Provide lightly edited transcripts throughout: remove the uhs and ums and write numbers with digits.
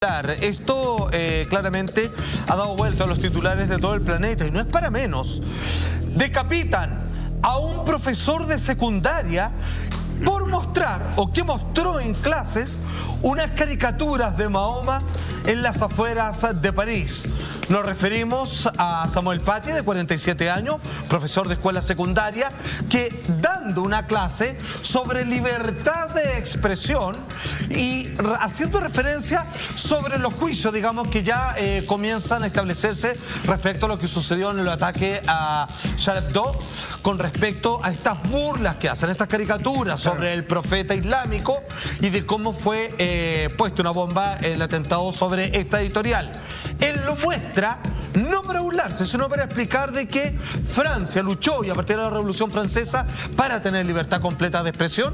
Esto claramente ha dado vuelta a los titulares de todo el planeta y no es para menos. Decapitan a un profesor de secundaria por mostrar, o que mostró en clases, unas caricaturas de Mahoma en las afueras de París. Nos referimos a Samuel Paty, de 47 años, profesor de escuela secundaria, que dando una clase sobre libertad de expresión y haciendo referencia sobre los juicios, digamos, que ya comienzan a establecerse respecto a lo que sucedió en el ataque a Charlie Hebdo, con respecto a estas burlas que hacen, estas caricaturas sobre el profeta islámico y de cómo fue puesta una bomba en el atentado sobre esta editorial. Él lo muestra no para burlarse, sino para explicar de que Francia luchó, y a partir de la Revolución Francesa, para tener libertad completa de expresión.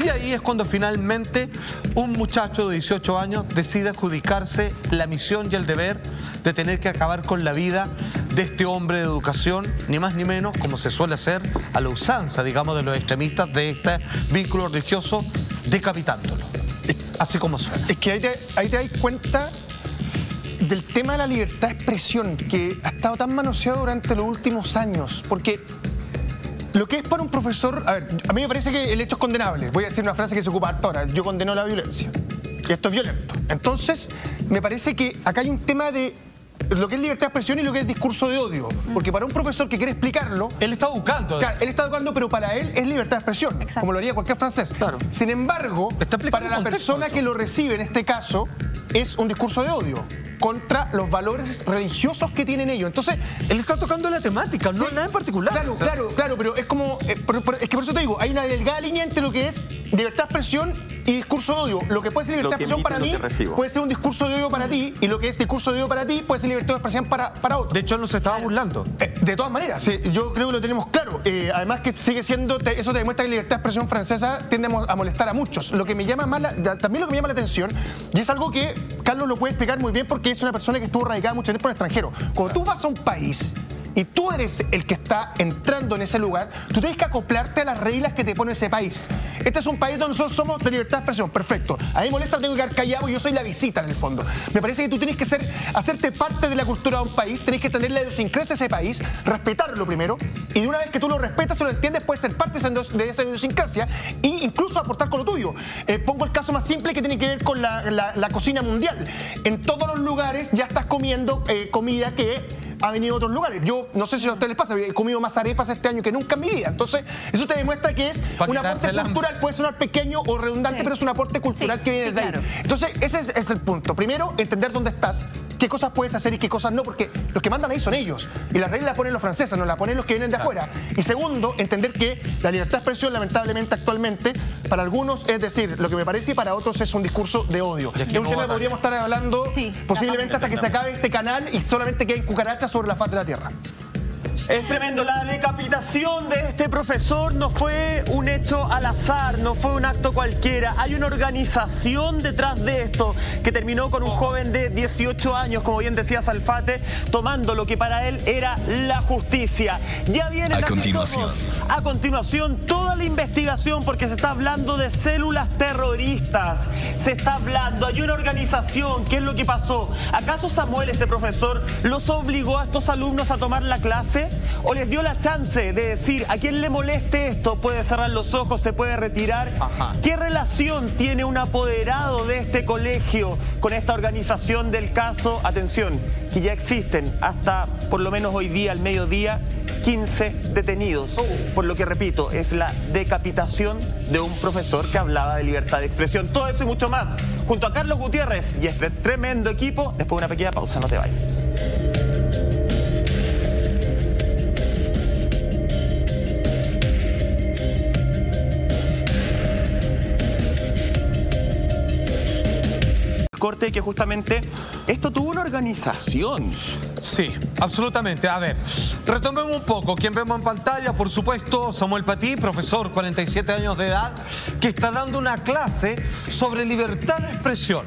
Y ahí es cuando finalmente un muchacho de 18 años decide adjudicarse la misión y el deber de tener que acabar con la vida de este hombre de educación, ni más ni menos, como se suele hacer a la usanza, digamos, de los extremistas de este vínculo religioso, decapitándolo. Así como suena. Es que ahí te das cuenta del tema de la libertad de expresión, que ha estado tan manoseado durante los últimos años, porque lo que es para un profesor, a ver, a mí me parece que el hecho es condenable. Voy a decir una frase que se ocupa harta ahora: yo condeno la violencia, y esto es violento. Entonces, me parece que acá hay un tema de lo que es libertad de expresión y lo que es discurso de odio, porque para un profesor que quiere explicarlo, él está buscando. Claro, él está educando, pero para él es libertad de expresión. Exacto. Como lo haría cualquier francés. Claro. Sin embargo, para la persona que lo recibe en este caso, es un discurso de odio contra los valores religiosos que tienen ellos. Entonces, él está tocando la temática, sí, no nada en particular. Claro, o sea, claro, pero es como, es que por eso te digo, hay una delgada línea entre lo que es libertad de expresión y discurso de odio. Lo que puede ser libertad de expresión para mí puede ser un discurso de odio para ti, y lo que es discurso de odio para ti puede ser libertad de expresión para otro. De hecho, él no se estaba burlando. De todas maneras, sí, yo creo que lo tenemos claro. Además que sigue siendo, eso te demuestra que la libertad de expresión francesa tiende a molestar a muchos. Lo que me llama más también lo que me llama la atención, y es algo que Carlos lo puede explicar muy bien porque es una persona que estuvo radicada mucho tiempo en el extranjero. Cuando tú vas a un país y tú eres el que está entrando en ese lugar, tú tienes que acoplarte a las reglas que te pone ese país. Este es un país donde nosotros somos de libertad de expresión, perfecto. A mí me molesta, tengo que quedar callado y yo soy la visita en el fondo. Me parece que tú tienes que hacerte parte de la cultura de un país, tienes que tener la idiosincrasia de ese país, respetarlo primero, y de una vez que tú lo respetas o lo entiendes, puedes ser parte de esa idiosincrasia e incluso aportar con lo tuyo. Pongo el caso más simple que tiene que ver con la cocina mundial. En todos los lugares ya estás comiendo comida que ha venido de otros lugares. Yo no sé si a ustedes les pasa, he comido más arepas este año que nunca en mi vida. Entonces, eso te demuestra que es un aporte cultural. Puede sonar pequeño o redundante, pero es un aporte cultural que viene de ahí. Entonces, ese es el punto. Primero, entender dónde estás, qué cosas puedes hacer y qué cosas no, porque los que mandan ahí son ellos. Y las reglas las ponen los franceses, no las ponen los que vienen de afuera. Y segundo, entender que la libertad de expresión, lamentablemente, actualmente, para algunos es decir lo que me parece, y para otros es un discurso de odio. Es un tema que podríamos estar hablando posiblemente hasta que se acabe este canal y solamente queden cucarachas sobre la faz de la tierra. Es tremendo, la decapitación de este profesor no fue un hecho al azar, no fue un acto cualquiera. Hay una organización detrás de esto que terminó con un joven de 18 años, como bien decía Salfate, tomando lo que para él era la justicia. Ya viene a continuación toda la investigación, porque se está hablando de células terroristas. Se está hablando, hay una organización. ¿Qué es lo que pasó? ¿Acaso Samuel, este profesor, los obligó a estos alumnos a tomar la clase? ¿O les dio la chance de decir a quien le moleste esto puede cerrar los ojos, se puede retirar? ¿Qué relación tiene un apoderado de este colegio con esta organización del caso? Atención, que ya existen hasta por lo menos hoy día, al mediodía, 15 detenidos. Por lo que, repito, es la decapitación de un profesor que hablaba de libertad de expresión. Todo eso y mucho más, junto a Carlos Gutiérrez y este tremendo equipo, después de una pequeña pausa. No te vayas. Corte, que justamente esto tuvo una organización. Sí, absolutamente. A ver, retomemos un poco. Quien vemos en pantalla, por supuesto, Samuel Paty, profesor, 47 años de edad, que está dando una clase sobre libertad de expresión.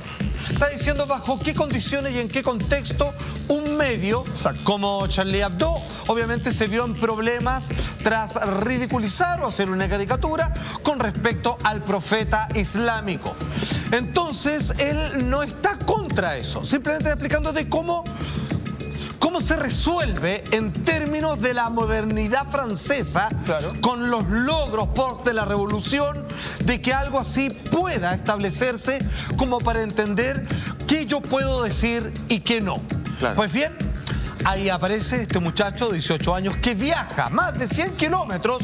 Está diciendo bajo qué condiciones y en qué contexto un medio como Charlie Hebdo obviamente se vio en problemas tras ridiculizar o hacer una caricatura con respecto al profeta islámico. Entonces, él no está con contra eso. Simplemente explicando de cómo se resuelve en términos de la modernidad francesa, claro, con los logros post de la revolución, de que algo así pueda establecerse como para entender qué yo puedo decir y qué no. Claro. Pues bien, ahí aparece este muchacho de 18 años que viaja más de 100 kilómetros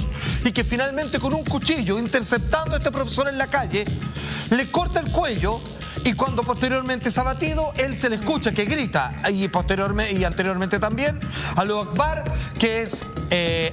y que finalmente con un cuchillo, interceptando a este profesor en la calle, le corta el cuello. Y cuando posteriormente es abatido, él se le escucha que grita, y anteriormente también, Allahu Akbar, que es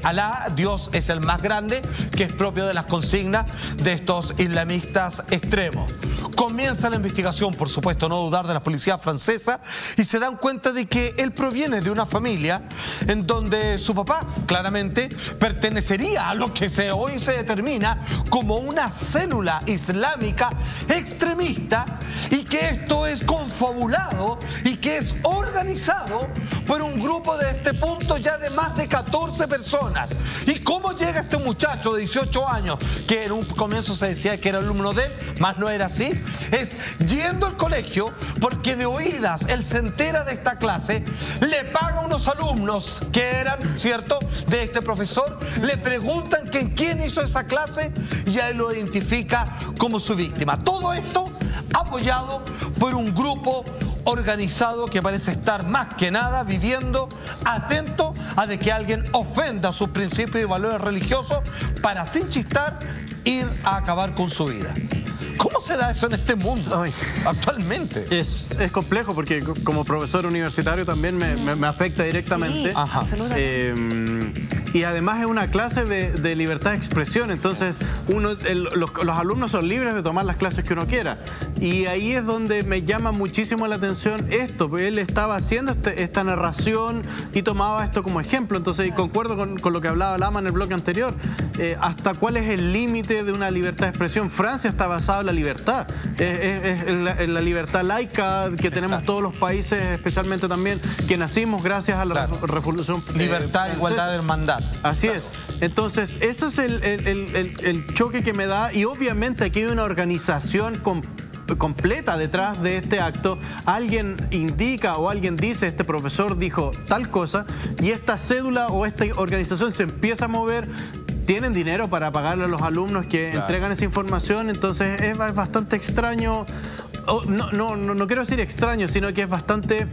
Alá, Dios es el más grande, que es propio de las consignas de estos islamistas extremos. Comienza la investigación, por supuesto, no dudar, de la policía francesa, y se dan cuenta de que él proviene de una familia en donde su papá claramente pertenecería a lo que hoy se determina como una célula islámica extremista, y que esto es confabulado y que es organizado por un grupo de este punto ya de más de 14 personas. ¿Y cómo llega este muchacho de 18 años, que en un comienzo se decía que era alumno de él, más no era así? Es yendo al colegio, porque de oídas él se entera de esta clase, le paga a unos alumnos que eran, ¿cierto?, de este profesor, le preguntan quién hizo esa clase y a él lo identifica como su víctima. Todo esto apoyado por un grupo organizado que parece estar más que nada viviendo atento a de que alguien ofenda sus principios y valores religiosos para, sin chistar, ir a acabar con su vida. ¿Cómo se da eso en este mundo actualmente? Es complejo porque como profesor universitario también me afecta directamente. Sí, absolutamente. Y además es una clase de libertad de expresión, entonces los alumnos son libres de tomar las clases que uno quiera. Y ahí es donde me llama muchísimo la atención esto, porque él estaba haciendo esta narración y tomaba esto como ejemplo. Entonces, y concuerdo con lo que hablaba Lama en el bloque anterior, hasta cuál es el límite de una libertad de expresión. Francia está basada en la libertad, en la libertad laica que tenemos todos los países, especialmente también que nacimos gracias a la revolución libertad, francesa. Igualdad, hermandad. Así es. Entonces, ese es el choque que me da, y obviamente aquí hay una organización completa detrás de este acto. Alguien indica o alguien dice, este profesor dijo tal cosa, y esta cédula o esta organización se empieza a mover. Tienen dinero para pagarle a los alumnos que entregan esa información, entonces es bastante extraño. No quiero decir extraño, sino que es bastante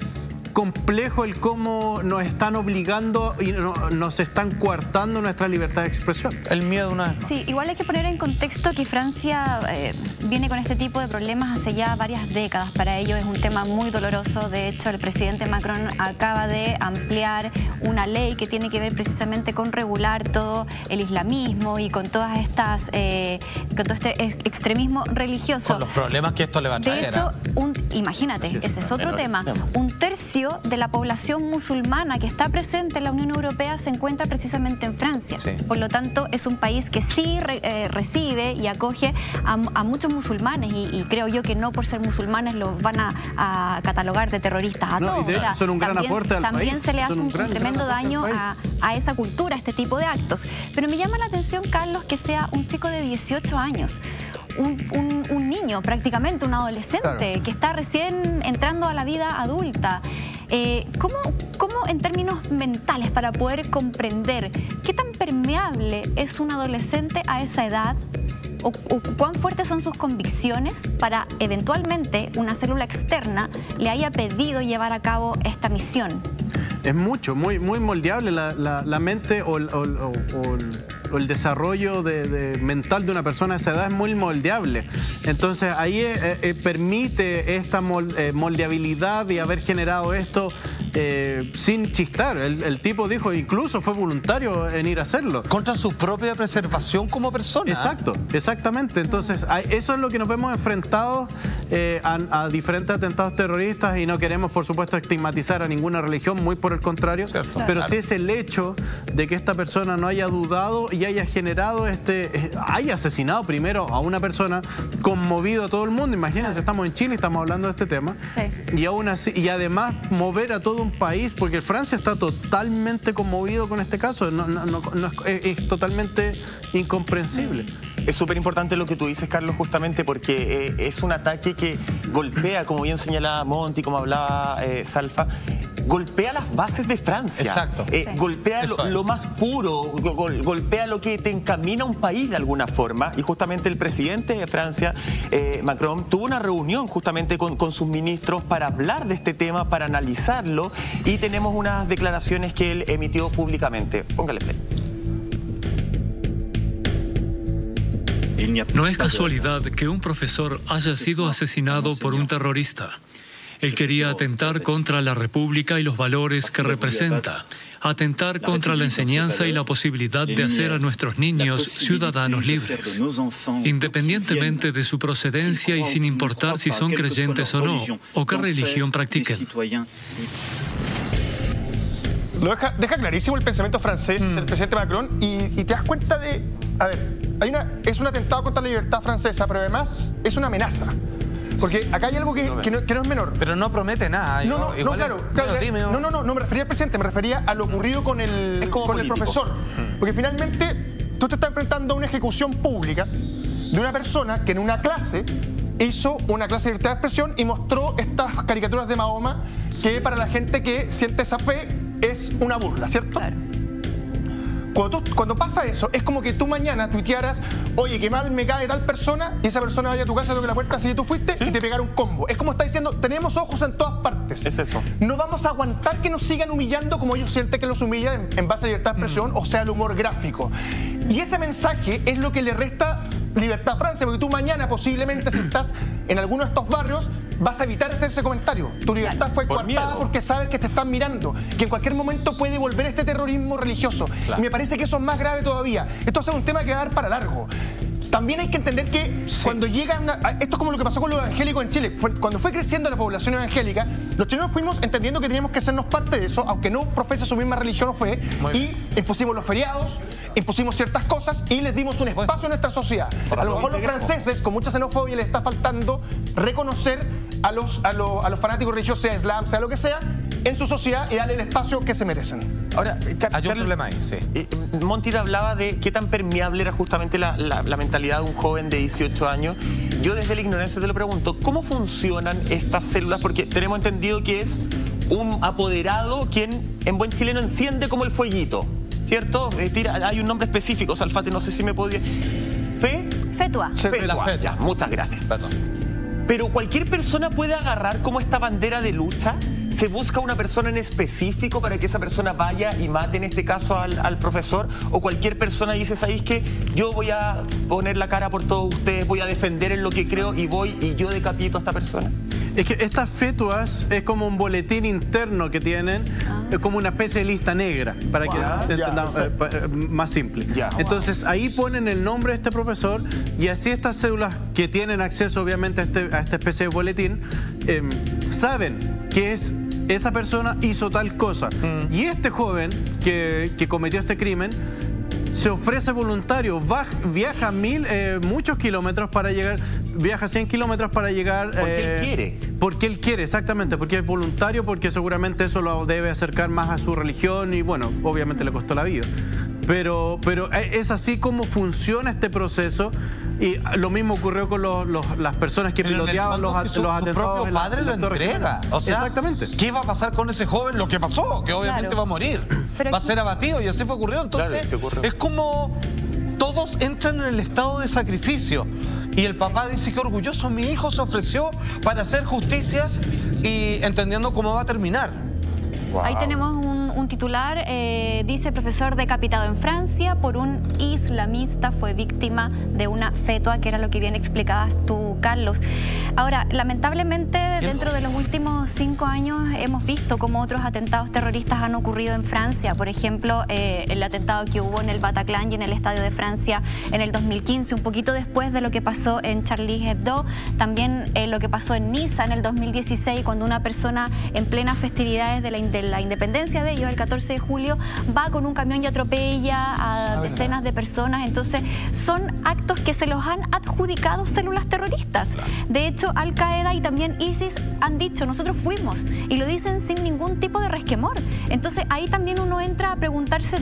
complejo el cómo nos están obligando y nos están coartando nuestra libertad de expresión. El miedo una vez más. Sí, igual hay que poner en contexto que Francia viene con este tipo de problemas hace ya varias décadas. Para ellos es un tema muy doloroso. De hecho, el presidente Macron acaba de ampliar una ley que tiene que ver precisamente con regular todo el islamismo y con todas estas, con todo este extremismo religioso. Con los problemas que esto le va a traer. De hecho, imagínate, ese es otro tema. Un tercio de la población musulmana que está presente en la Unión Europea se encuentra precisamente en Francia. Sí. Por lo tanto, es un país que sí recibe y acoge a muchos musulmanes, y creo yo que no por ser musulmanes los van a catalogar de terroristas a todos. Y de hecho son un gran aporte al también país. se le hace un tremendo daño país. a esa cultura, a este tipo de actos. Pero me llama la atención, Carlos, que sea un chico de 18 años. Un niño prácticamente, un adolescente que está recién entrando a la vida adulta. ¿Cómo en términos mentales, para poder comprender qué tan permeable es un adolescente a esa edad, o cuán fuertes son sus convicciones para eventualmente una célula externa le haya pedido llevar a cabo esta misión? Es muy moldeable la mente o el desarrollo mental de una persona a esa edad es muy moldeable. Entonces ahí permite esta moldeabilidad de haber generado esto sin chistar. El tipo dijo, incluso fue voluntario en ir a hacerlo. Contra su propia preservación como persona. Exacto, exactamente. Entonces eso es lo que nos vemos enfrentados a diferentes atentados terroristas, y no queremos, por supuesto, estigmatizar a ninguna religión, muy por el contrario, pero sí es el hecho de que esta persona no haya dudado y haya generado haya asesinado primero a una persona, conmovido a todo el mundo. Imagínense, estamos en Chile, estamos hablando de este tema, y aún así, y además mover a todo todo un país, porque Francia está totalmente conmovido con este caso, es totalmente incomprensible. Es súper importante lo que tú dices, Carlos, justamente porque es un ataque que golpea, como bien señalaba Monty, como hablaba Salfa, golpea las bases de Francia. Exacto. Golpea lo más puro, golpea lo que te encamina a un país de alguna forma. Y justamente el presidente de Francia, Macron, tuvo una reunión justamente con sus ministros para hablar de este tema, para analizarlo, y tenemos unas declaraciones que él emitió públicamente. Póngale play. No es casualidad que un profesor haya sido asesinado por un terrorista. Él quería atentar contra la República y los valores que representa, atentar contra la enseñanza y la posibilidad de hacer a nuestros niños ciudadanos libres, independientemente de su procedencia y sin importar si son creyentes o no, o qué religión practiquen. Lo deja clarísimo el pensamiento francés, el presidente Macron, y te das cuenta de... A ver, es un atentado contra la libertad francesa, pero además es una amenaza. Porque acá hay algo que no es menor. Pero no promete nada. No, me refería al presidente, me refería a lo ocurrido con el profesor. Porque finalmente tú te estás enfrentando a una ejecución pública de una persona que en una clase hizo una clase de libertad de expresión y mostró estas caricaturas de Mahoma que para la gente que siente esa fe es una burla, ¿cierto? Claro. Cuando pasa eso, es como que tú mañana tuitearas, oye, qué mal me cae tal persona, y esa persona vaya a tu casa, toque la puerta, así tú fuiste, y te pegara un combo. Es como está diciendo, tenemos ojos en todas partes. Es eso. No vamos a aguantar que nos sigan humillando como ellos sienten que los humillan en base a libertad de expresión, o sea, el humor gráfico. Y ese mensaje es lo que le resta libertad a Francia, porque tú mañana posiblemente, si estás en alguno de estos barrios, vas a evitar hacer ese comentario. Tu libertad fue coartada porque sabes que te están mirando, que en cualquier momento puede volver este terrorismo religioso. Claro. Y me parece que eso es más grave todavía. Esto es un tema que va a dar para largo. También hay que entender que cuando llegan... Esto es como lo que pasó con los evangélicos en Chile. Cuando fue creciendo la población evangélica, los chilenos fuimos entendiendo que teníamos que hacernos parte de eso, aunque no profesa su misma religión o fe, y impusimos los feriados, impusimos ciertas cosas y les dimos un espacio en nuestra sociedad. A lo mejor los franceses, con mucha xenofobia, les está faltando reconocer a los fanáticos religiosos, sea islam, sea lo que sea, en su sociedad y darle el espacio que se merecen. Ahora, hay un problema ahí, sí. Monty hablaba de qué tan permeable era justamente la mentalidad de un joven de 18 años. Yo desde la ignorancia te lo pregunto, ¿cómo funcionan estas células? Porque tenemos entendido que es un apoderado quien en buen chileno enciende como el fueguito, ¿cierto? Hay un nombre específico, Salfate, no sé si me podría... Fetua. Fetua. Ya, muchas gracias. Perdón. Pero cualquier persona puede agarrar como esta bandera de lucha. ¿Se busca una persona en específico para que esa persona vaya y mate en este caso al profesor? ¿O cualquier persona dice, ¿sabéis qué? Yo voy a poner la cara por todos ustedes, voy a defender en lo que creo y voy y yo decapito a esta persona? Es que estas fetuas es como un boletín interno que tienen, es como una especie de lista negra, para que entendamos más simple. Entonces ahí ponen el nombre de este profesor y así estas células que tienen acceso obviamente a esta especie de boletín, saben que esa persona hizo tal cosa. Y este joven que cometió este crimen se ofrece voluntario, viaja muchos kilómetros para llegar, viaja 100 kilómetros para llegar. Porque él quiere. Porque él quiere, exactamente, porque es voluntario, porque seguramente eso lo debe acercar más a su religión y bueno, obviamente le costó la vida. Pero es así como funciona este proceso y lo mismo ocurrió con las personas que piloteaban los atentados. Su propio padre lo entrega. O sea, exactamente. ¿Qué va a pasar con ese joven? Lo que pasó, que obviamente va a morir. Va a ser abatido y así fue ocurrido. Entonces, es como todos entran en el estado de sacrificio. Y el papá dice que orgulloso, mi hijo se ofreció para hacer justicia y entendiendo cómo va a terminar. Wow. Ahí tenemos un titular, dice profesor decapitado en Francia por un islamista, fue víctima de una fetua, que era lo que bien explicabas tú, Carlos. Ahora, lamentablemente, dentro de los últimos 5 años hemos visto cómo otros atentados terroristas han ocurrido en Francia. Por ejemplo, el atentado que hubo en el Bataclan y en el Estadio de Francia en el 2015, un poquito después de lo que pasó en Charlie Hebdo. También lo que pasó en Niza en el 2016, cuando una persona en plenas festividades de la independencia de ellos, del 14 de julio, va con un camión y atropella a decenas de personas. Entonces, son actos que se los han adjudicado células terroristas. De hecho, Al-Qaeda y también ISIS han dicho, nosotros fuimos, y lo dicen sin ningún tipo de resquemor. Entonces, ahí también uno entra a preguntarse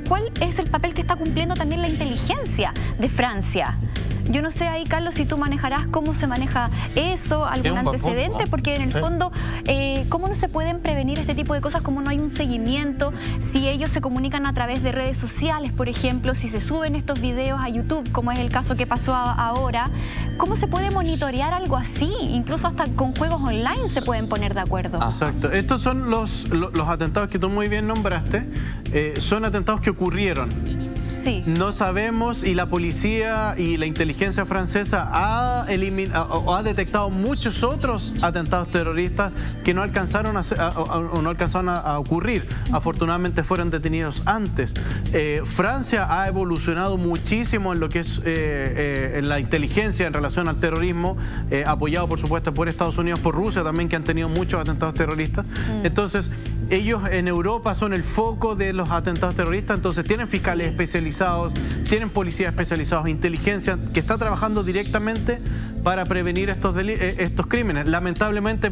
cuál es el papel que está cumpliendo también la inteligencia de Francia. Yo no sé ahí, Carlos, si tú manejarás cómo se maneja eso, algún antecedente, porque en el fondo, ¿cómo no se pueden prevenir este tipo de cosas? ¿Cómo no hay un seguimiento? Si ellos se comunican a través de redes sociales, por ejemplo, si se suben estos videos a YouTube, como es el caso que pasó ahora, ¿cómo se puede monitorear algo así? Incluso hasta con juegos online se pueden poner de acuerdo. Exacto. Estos son los atentados que tú muy bien nombraste. Son atentados que ocurrieron. Sí. No sabemos, y la policía y la inteligencia francesa ha detectado muchos otros atentados terroristas que no alcanzaron a ocurrir. Afortunadamente fueron detenidos antes. Francia ha evolucionado muchísimo en lo que es en la inteligencia en relación al terrorismo, apoyado por supuesto por Estados Unidos, por Rusia también, que han tenido muchos atentados terroristas. Entonces, ellos en Europa son el foco de los atentados terroristas, entonces tienen fiscales especializados, tienen policías especializados, inteligencia que está trabajando directamente para prevenir estos crímenes. Lamentablemente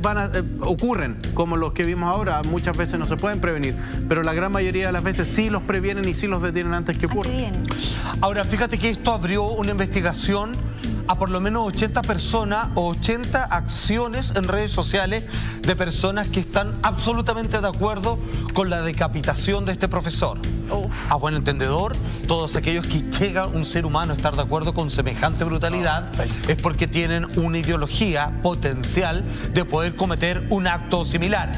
ocurren, como los que vimos ahora, muchas veces no se pueden prevenir, pero la gran mayoría de las veces sí los previenen y sí los detienen antes que ocurran. Ahora, fíjate que esto abrió una investigación a por lo menos 80 personas o 80 acciones en redes sociales de personas que están absolutamente de acuerdo con la decapitación de este profesor. A buen entendedor, todos aquellos que llega un ser humano a estar de acuerdo con semejante brutalidad es porque tienen una ideología potencial de poder cometer un acto similar.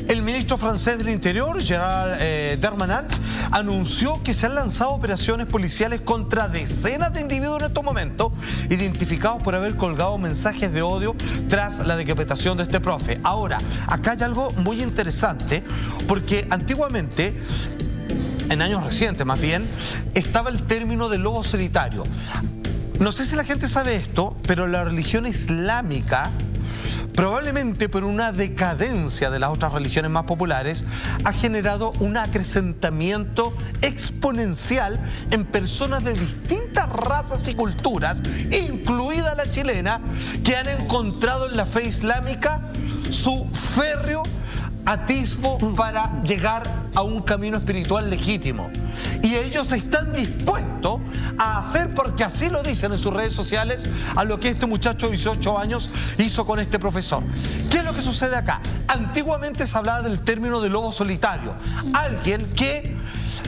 El ministro francés del Interior, Gérald Darmanin, anunció que se han lanzado operaciones policiales contra decenas de individuos en estos momentos, identificados por haber colgado mensajes de odio tras la decapitación de este profe. Ahora, acá hay algo muy interesante, porque antiguamente, en años recientes más bien, estaba el término de lobo solitario. No sé si la gente sabe esto, pero la religión islámica, probablemente por una decadencia de las otras religiones más populares, ha generado un acrecentamiento exponencial en personas de distintas razas y culturas, incluida la chilena, que han encontrado en la fe islámica su férreo atisbo para llegar a un camino espiritual legítimo. Y ellos están dispuestos a hacer, porque así lo dicen en sus redes sociales, a lo que este muchacho de 18 años hizo con este profesor. ¿Qué es lo que sucede acá? Antiguamente se hablaba del término de lobo solitario. Alguien que,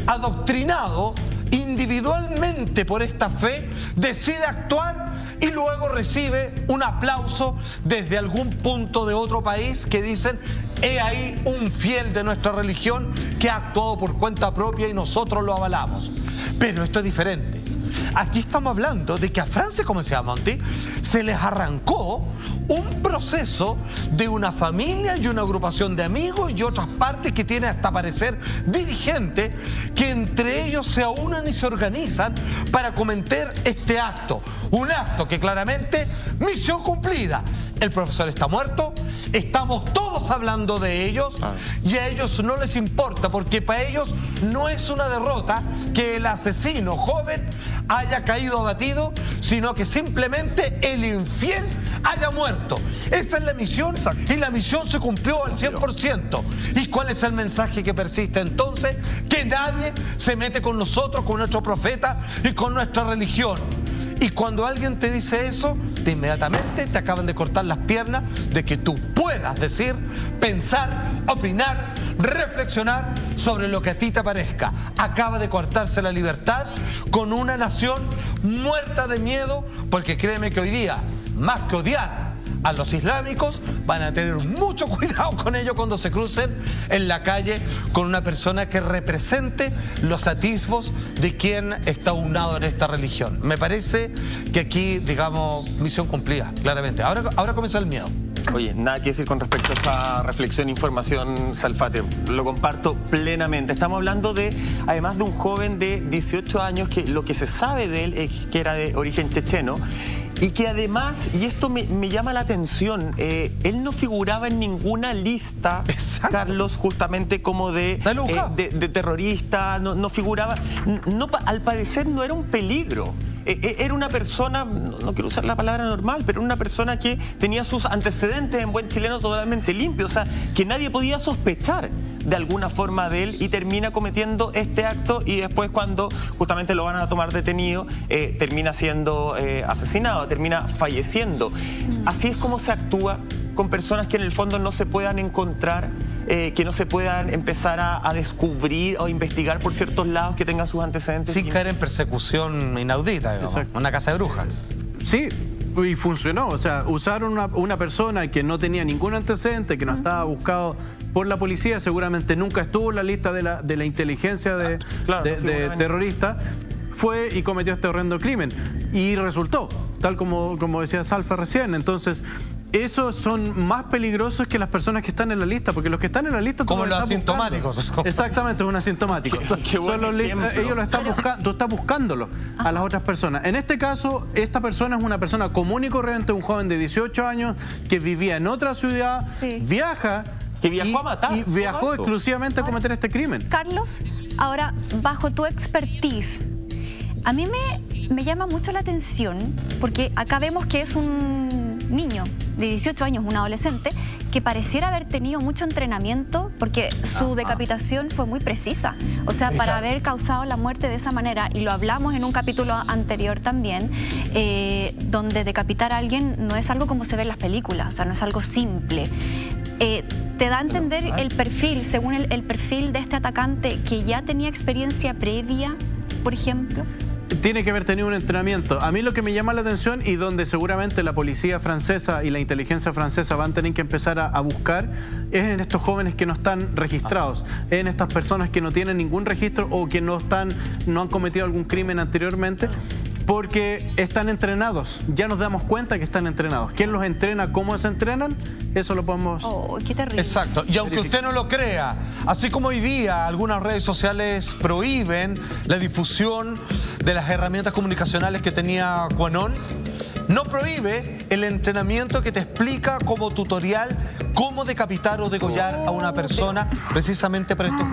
adoctrinado individualmente por esta fe, decide actuar y luego recibe un aplauso desde algún punto de otro país que dicen: he ahí un fiel de nuestra religión que ha actuado por cuenta propia y nosotros lo avalamos. Pero esto es diferente. Aquí estamos hablando de que a Francia, como se llama, Monty, se les arrancó un proceso de una familia y una agrupación de amigos y otras partes que tiene hasta parecer dirigentes, que entre ellos se aunan y se organizan para cometer este acto. Un acto que claramente, misión cumplida. El profesor está muerto, estamos todos hablando de ellos y a ellos no les importa, porque para ellos no es una derrota que el asesino joven haya caído abatido, sino que simplemente el infiel haya muerto. Esa es la misión y la misión se cumplió al 100%. ¿Y cuál es el mensaje que persiste entonces? Que nadie se mete con nosotros, con nuestro profeta y con nuestra religión. Y cuando alguien te dice eso, inmediatamente te acaban de cortar las piernas de que tú puedas decir, pensar, opinar, reflexionar sobre lo que a ti te parezca. Acaba de cortarse la libertad con una nación muerta de miedo, porque créeme que hoy día, más que odiar a los islámicos, van a tener mucho cuidado con ellos cuando se crucen en la calle con una persona que represente los atisbos de quien está unado en esta religión. Me parece que aquí, digamos, misión cumplida, claramente. Ahora comienza el miedo. Oye, nada que decir con respecto a esa reflexión e información, Salfate. Lo comparto plenamente. Estamos hablando además de un joven de 18 años que lo que se sabe de él es que era de origen checheno Y que además, y esto me llama la atención, él no figuraba en ninguna lista, Exacto. Carlos, justamente como de terrorista, no figuraba, al parecer no era un peligro. Era una persona, no quiero usar la palabra normal, pero una persona que tenía sus antecedentes en buen chileno totalmente limpios, o sea, que nadie podía sospechar de alguna forma de él, y termina cometiendo este acto, y después cuando justamente lo van a tomar detenido, termina siendo asesinado, termina falleciendo. Así es como se actúa con personas que en el fondo no se puedan encontrar, que no se puedan empezar a descubrir o investigar por ciertos lados que tengan sus antecedentes. Sin caer en persecución inaudita, digamos, una casa de brujas. Sí, y funcionó. O sea, usaron una persona que no tenía ningún antecedente, que no estaba buscado por la policía, seguramente nunca estuvo en la lista de la inteligencia de terrorista, fue y cometió este horrendo crimen. Y resultó, tal como decía Salfa recién. Entonces, esos son más peligrosos que las personas que están en la lista, porque los que están en la lista... Como los asintomáticos. Exactamente, es un asintomático. Ellos lo están buscando, tú estás buscándolo a las otras personas. En este caso, esta persona es una persona común y corriente, un joven de 18 años que vivía en otra ciudad, viaja... Que viajó a matar. Y viajó exclusivamente a cometer este crimen. Carlos, ahora, bajo tu expertise, a mí me llama mucho la atención, porque acá vemos que es un niño de 18 años, un adolescente, que pareciera haber tenido mucho entrenamiento, porque su decapitación fue muy precisa. O sea, para haber causado la muerte de esa manera, y lo hablamos en un capítulo anterior también, donde decapitar a alguien no es algo como se ve en las películas, o sea, no es algo simple. Te da a entender el perfil, según el perfil de este atacante, que ya tenía experiencia previa, por ejemplo. Tiene que haber tenido un entrenamiento. A mí lo que me llama la atención, y donde seguramente la policía francesa y la inteligencia francesa van a tener que empezar a buscar, es en estos jóvenes que no están registrados, en estas personas que no tienen ningún registro o que no han cometido algún crimen anteriormente, porque están entrenados. Ya nos damos cuenta que están entrenados. ¿Quién los entrena? ¿Cómo se entrenan? Eso lo podemos... Oh, qué terrible. Exacto. Y aunque usted no lo crea, así como hoy día algunas redes sociales prohíben la difusión de las herramientas comunicacionales que tenía QAnon, no prohíbe el entrenamiento que te explica como tutorial cómo decapitar o degollar a una persona precisamente para estos